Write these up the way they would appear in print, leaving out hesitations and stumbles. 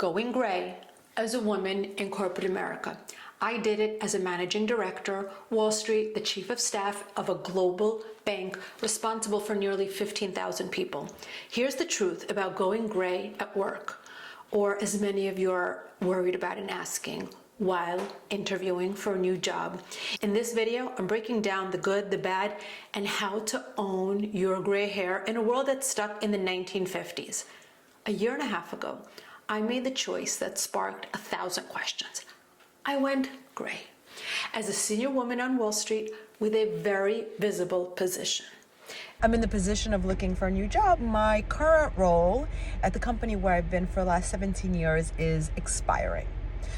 going gray as a woman in corporate America. I did it as a managing director, Wall Street, the chief of staff of a global bank responsible for nearly 15,000 people. Here's the truth about going gray at work, or as many of you are worried about and asking while interviewing for a new job. In this video, I'm breaking down the good, the bad, and how to own your gray hair in a world that's stuck in the 1950s. A year and a half ago, I made the choice that sparked 1,000 questions. I went gray as a senior woman on Wall Street with a very visible position. I'm in the position of looking for a new job. My current role at the company where I've been for the last 17 years is expiring.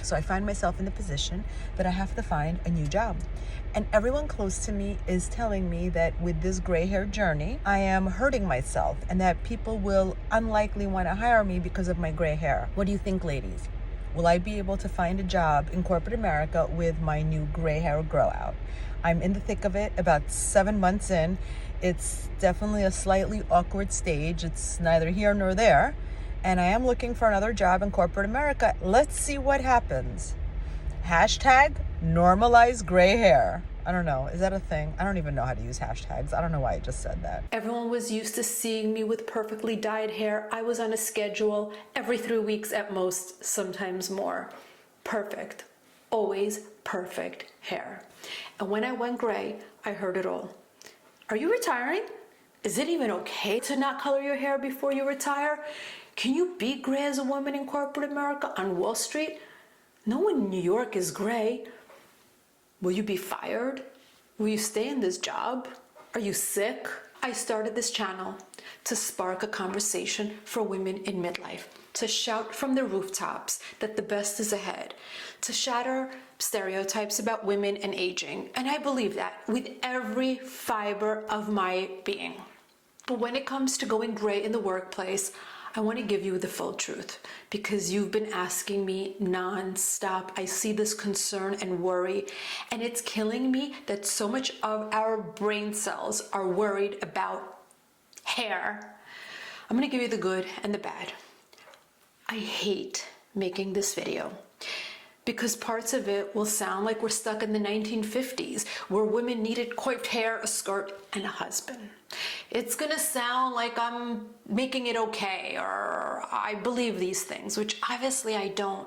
So I find myself in the position that I have to find a new job. And everyone close to me is telling me that with this gray hair journey, I am hurting myself and that people will unlikely want to hire me because of my gray hair. What do you think, ladies? Will I be able to find a job in corporate America with my new gray hair grow out? I'm in the thick of it, about 7 months in. It's definitely a slightly awkward stage. It's neither here nor there. And I am looking for another job in corporate America. Let's see what happens. Hashtag normalize gray hair. I don't know. Is that a thing? I don't even know how to use hashtags. I don't know why I just said that. Everyone was used to seeing me with perfectly dyed hair. I was on a schedule every 3 weeks at most, sometimes more. Perfect. Always perfect hair. And when I went gray, I heard it all. Are you retiring? Is it even okay to not color your hair before you retire? Can you be gray as a woman in corporate America on Wall Street? No one in New York is gray. Will you be fired? Will you stay in this job? Are you sick? I started this channel to spark a conversation for women in midlife, to shout from the rooftops that the best is ahead, to shatter stereotypes about women and aging. And I believe that with every fiber of my being. But when it comes to going gray in the workplace, I want to give you the full truth because you've been asking me non-stop. I see this concern and worry, and it's killing me that so much of our brain cells are worried about hair. I'm going to give you the good and the bad. I hate making this video because parts of it will sound like we're stuck in the 1950s where women needed coiffed hair, a skirt, and a husband. It's gonna sound like I'm making it okay or I believe these things, which obviously I don't.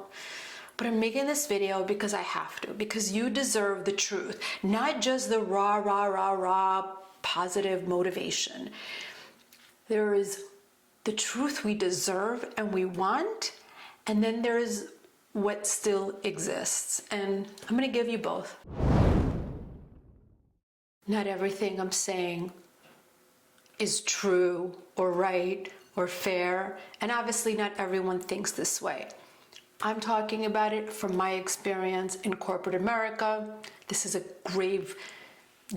But I'm making this video because I have to, because you deserve the truth, not just the raw positive motivation. There is the truth we deserve and we want, and then there is what still exists. And I'm gonna give you both. Not everything I'm saying is true or right or fair, and obviously not everyone thinks this way. I'm talking about it from my experience in corporate America. This is a grave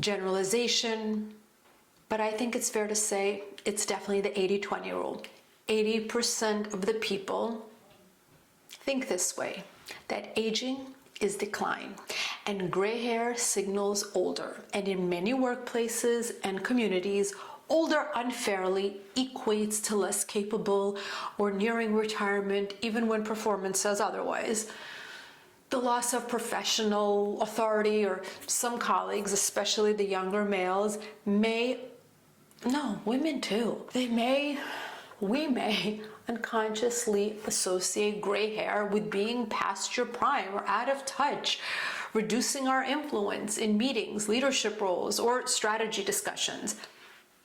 generalization, but I think it's fair to say it's definitely the 80-20 rule. 80% of the people think this way, that aging is decline and gray hair signals older. And in many workplaces and communities, older unfairly equates to less capable or nearing retirement, even when performance says otherwise. The loss of professional authority, or some colleagues, especially the younger males, women too, we may unconsciously associate gray hair with being past your prime or out of touch, reducing our influence in meetings, leadership roles, or strategy discussions.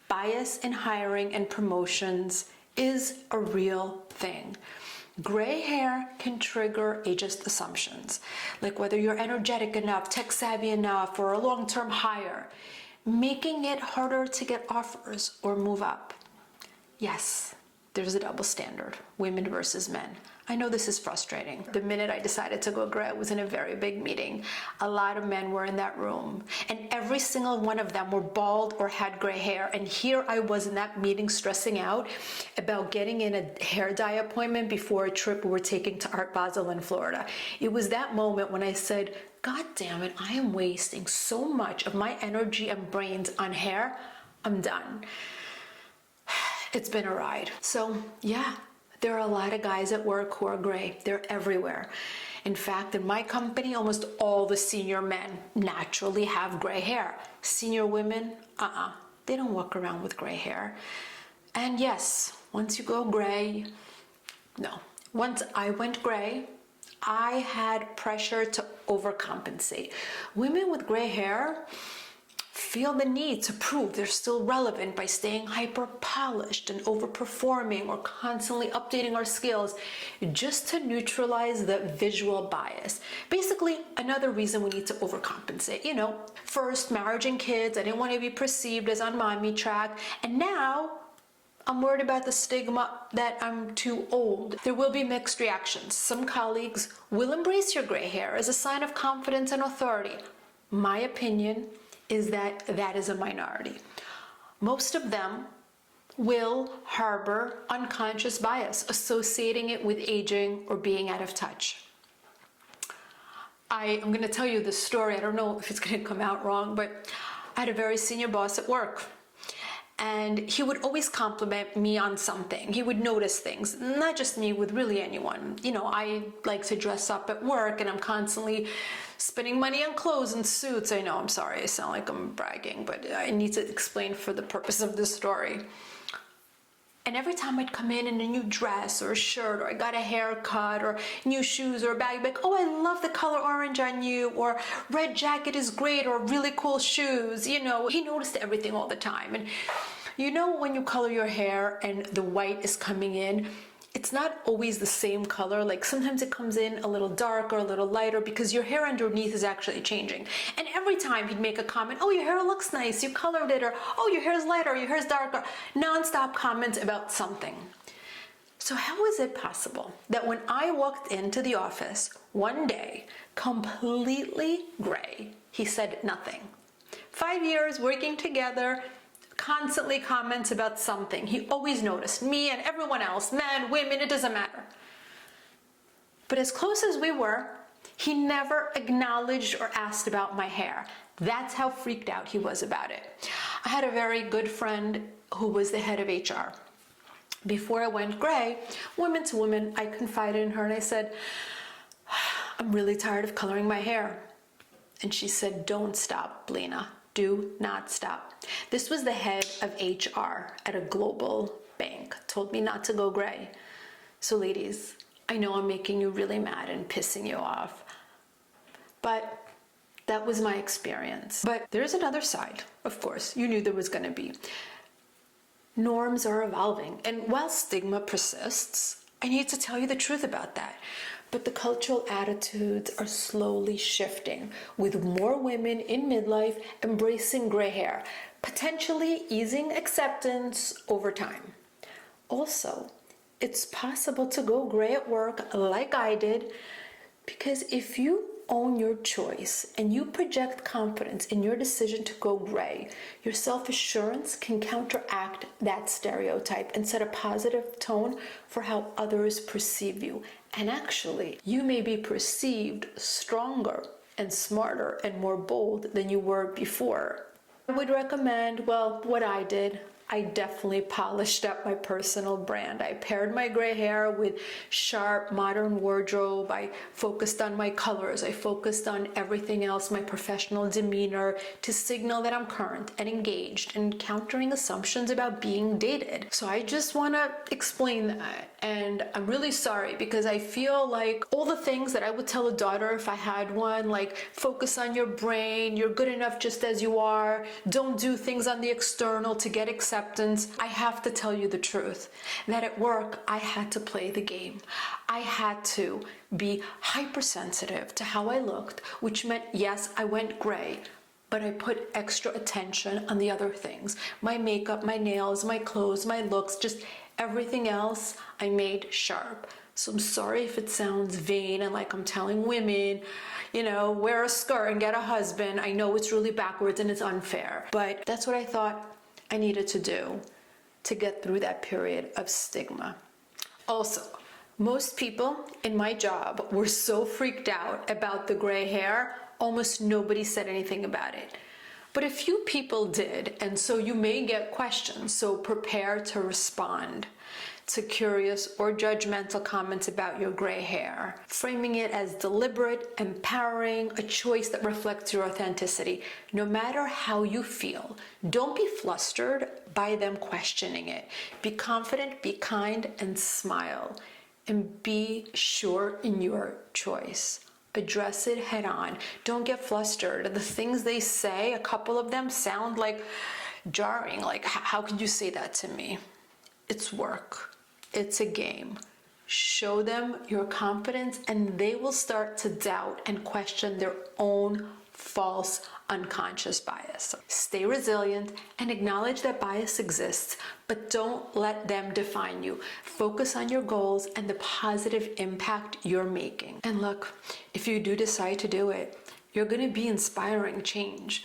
Bias in hiring and promotions is a real thing. Gray hair can trigger ageist assumptions, like whether you're energetic enough, tech savvy enough, or a long-term hire, making it harder to get offers or move up. Yes, there's a double standard, women versus men. I know this is frustrating. The minute I decided to go gray, I was in a very big meeting. A lot of men were in that room, and every single one of them were bald or had gray hair. And here I was in that meeting stressing out about getting in a hair dye appointment before a trip we were taking to Art Basel in Florida. It was that moment when I said, God damn it, I am wasting so much of my energy and brains on hair. I'm done. It's been a ride. So yeah, There are a lot of guys at work who are gray. They're everywhere. In fact, in my company, almost all the senior men naturally have gray hair. Senior women, they don't walk around with gray hair. And yes, once you go gray, no. Once I went gray, I had pressure to overcompensate. Women with gray hair feel the need to prove they're still relevant by staying hyper polished and overperforming or constantly updating our skills just to neutralize the visual bias. Basically, another reason we need to overcompensate. First, marriage and kids, I didn't want to be perceived as on mommy track, and now I'm worried about the stigma that I'm too old. There will be mixed reactions. Some colleagues will embrace your gray hair as a sign of confidence and authority. My opinion is that that is a minority. Most of them will harbor unconscious bias, associating it with aging or being out of touch. I'm going to tell you this story. I don't know if it's going to come out wrong, but I had a very senior boss at work. And he would always compliment me on something. He would notice things, not just me, with really anyone. I like to dress up at work and I'm constantly spending money on clothes and suits. I know, I'm sorry, I sound like I'm bragging, but I need to explain for the purpose of this story. And every time I'd come in a new dress or a shirt, or I got a haircut or new shoes or a bag, like, oh, I love the color orange on you, or red jacket is great, or really cool shoes. He noticed everything all the time. And when you color your hair and the white is coming in, it's not always the same color. Like sometimes it comes in a little darker, a little lighter, because your hair underneath is actually changing. And every time he'd make a comment, oh, your hair looks nice, you colored it, or oh, your hair's lighter, your hair's darker, non-stop comments about something. So how is it possible that when I walked into the office one day, completely gray, he said nothing? 5 years working together, constantly comments about something. He always noticed me and everyone else, men, women, it doesn't matter. But as close as we were, he never acknowledged or asked about my hair. That's how freaked out he was about it. I had a very good friend who was the head of HR. Before I went gray, woman to woman, I confided in her and I said, I'm really tired of coloring my hair. And she said, don't stop, Lena. Do not stop. This was the head of HR at a global bank, told me not to go gray. So ladies, I know I'm making you really mad and pissing you off, but that was my experience. But there's another side, of course. You knew there was going to be. Norms are evolving, and while stigma persists, I need to tell you the truth about that. But the cultural attitudes are slowly shifting, with more women in midlife embracing gray hair, potentially easing acceptance over time. Also, it's possible to go gray at work like I did, because if you own your choice and you project confidence in your decision to go gray, your self-assurance can counteract that stereotype and set a positive tone for how others perceive you. And actually, you may be perceived stronger and smarter and more bold than you were before. I would recommend, what I did. I definitely polished up my personal brand. I paired my gray hair with sharp, modern wardrobe. I focused on my colors. I focused on everything else, my professional demeanor, to signal that I'm current and engaged and countering assumptions about being dated. So I just want to explain that. And I'm really sorry, because I feel like all the things that I would tell a daughter if I had one, like focus on your brain, you're good enough just as you are, don't do things on the external to get acceptance. I have to tell you the truth, that at work, I had to play the game. I had to be hypersensitive to how I looked, which meant, yes, I went gray, but I put extra attention on the other things. My makeup, my nails, my clothes, my looks, just everything else I made sharp. So I'm sorry if it sounds vain and like I'm telling women, wear a skirt and get a husband. I know it's really backwards and it's unfair, but that's what I thought I needed to do to get through that period of stigma. Also, most people in my job were so freaked out about the gray hair, almost nobody said anything about it. But a few people did, and so you may get questions, so prepare to respond. to curious or judgmental comments about your gray hair, framing it as deliberate, empowering, a choice that reflects your authenticity. No matter how you feel, don't be flustered by them questioning it. Be confident, be kind, and smile. And be sure in your choice. Address it head on. Don't get flustered. The things they say, a couple of them sound like jarring. Like, how could you say that to me? It's work. It's a game. Show them your confidence and they will start to doubt and question their own false unconscious bias. Stay resilient and acknowledge that bias exists, but don't let them define you. Focus on your goals and the positive impact you're making. And look, if you do decide to do it, you're going to be inspiring change.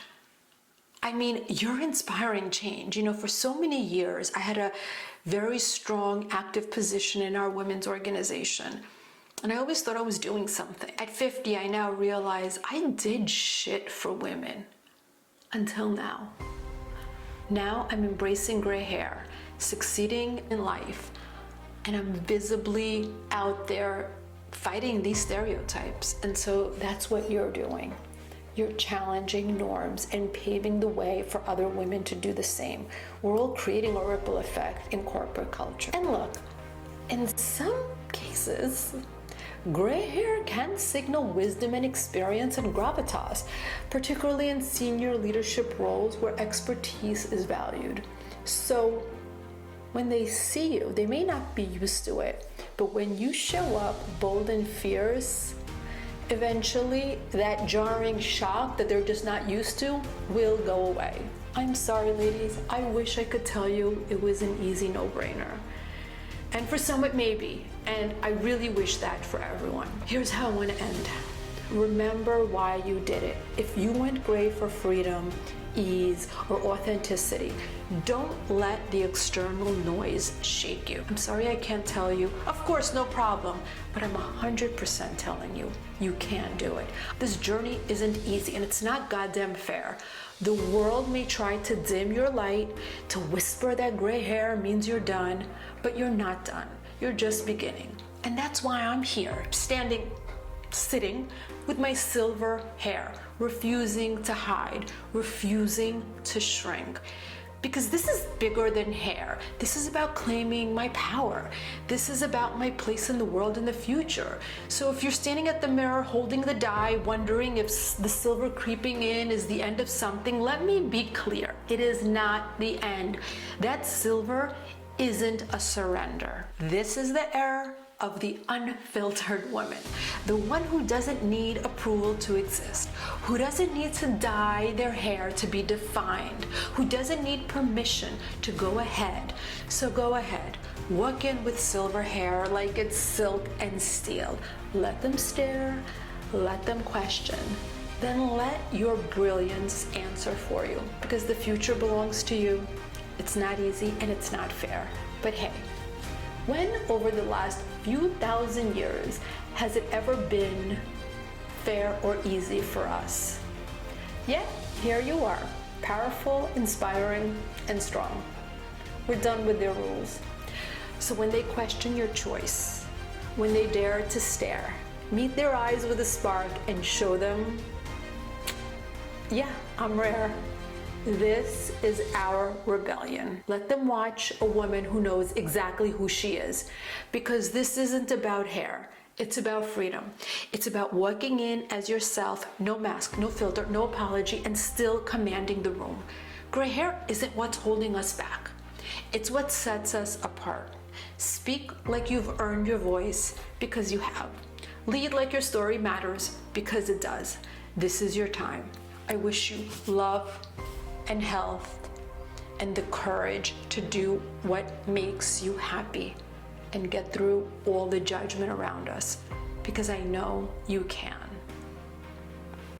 I mean, you're inspiring change. You know, for so many years, I had a very strong, active position in our women's organization. And I always thought I was doing something. At 50, I now realize I did shit for women. Until now. Now I'm embracing gray hair, succeeding in life, and I'm visibly out there fighting these stereotypes. And so that's what you're doing. You're challenging norms and paving the way for other women to do the same. We're all creating a ripple effect in corporate culture. And look, in some cases, gray hair can signal wisdom and experience and gravitas, particularly in senior leadership roles where expertise is valued. So when they see you, they may not be used to it, but when you show up bold and fierce, eventually that jarring shock that they're just not used to will go away. I'm sorry, ladies, I wish I could tell you it was an easy no-brainer. And for some it may be, and I really wish that for everyone. Here's how I want to end. Remember why you did it. If you went gray for freedom, ease, or authenticity, don't let the external noise shake you. I'm sorry I can't tell you. Of course, no problem, but I'm 100% telling you, you can do it. This journey isn't easy, and it's not goddamn fair. The world may try to dim your light, to whisper that gray hair means you're done, but you're not done. You're just beginning. And that's why I'm here, sitting with my silver hair, refusing to hide, refusing to shrink. Because this is bigger than hair. This is about claiming my power. This is about my place in the world in the future. So if you're standing at the mirror holding the die, wondering if the silver creeping in is the end of something, let me be clear. It is not the end. That silver isn't a surrender. This is the era of the unfiltered woman, the one who doesn't need approval to exist, who doesn't need to dye their hair to be defined, who doesn't need permission to go ahead. So go ahead, walk in with silver hair like it's silk and steel. Let them stare, let them question, then let your brilliance answer for you, because the future belongs to you. It's not easy and it's not fair, but hey, when over the last few thousand years has it ever been fair or easy for us? Yet, here you are, powerful, inspiring, and strong. We're done with their rules. So when they question your choice, when they dare to stare, meet their eyes with a spark and show them, yeah, I'm rare. This is our rebellion. Let them watch a woman who knows exactly who she is, because this isn't about hair. It's about freedom. It's about walking in as yourself, no mask, no filter, no apology, and still commanding the room. Gray hair isn't what's holding us back. It's what sets us apart. Speak like you've earned your voice, because you have. Lead like your story matters, because it does. This is your time. I wish you love and health and the courage to do what makes you happy and get through all the judgment around us, because I know you can.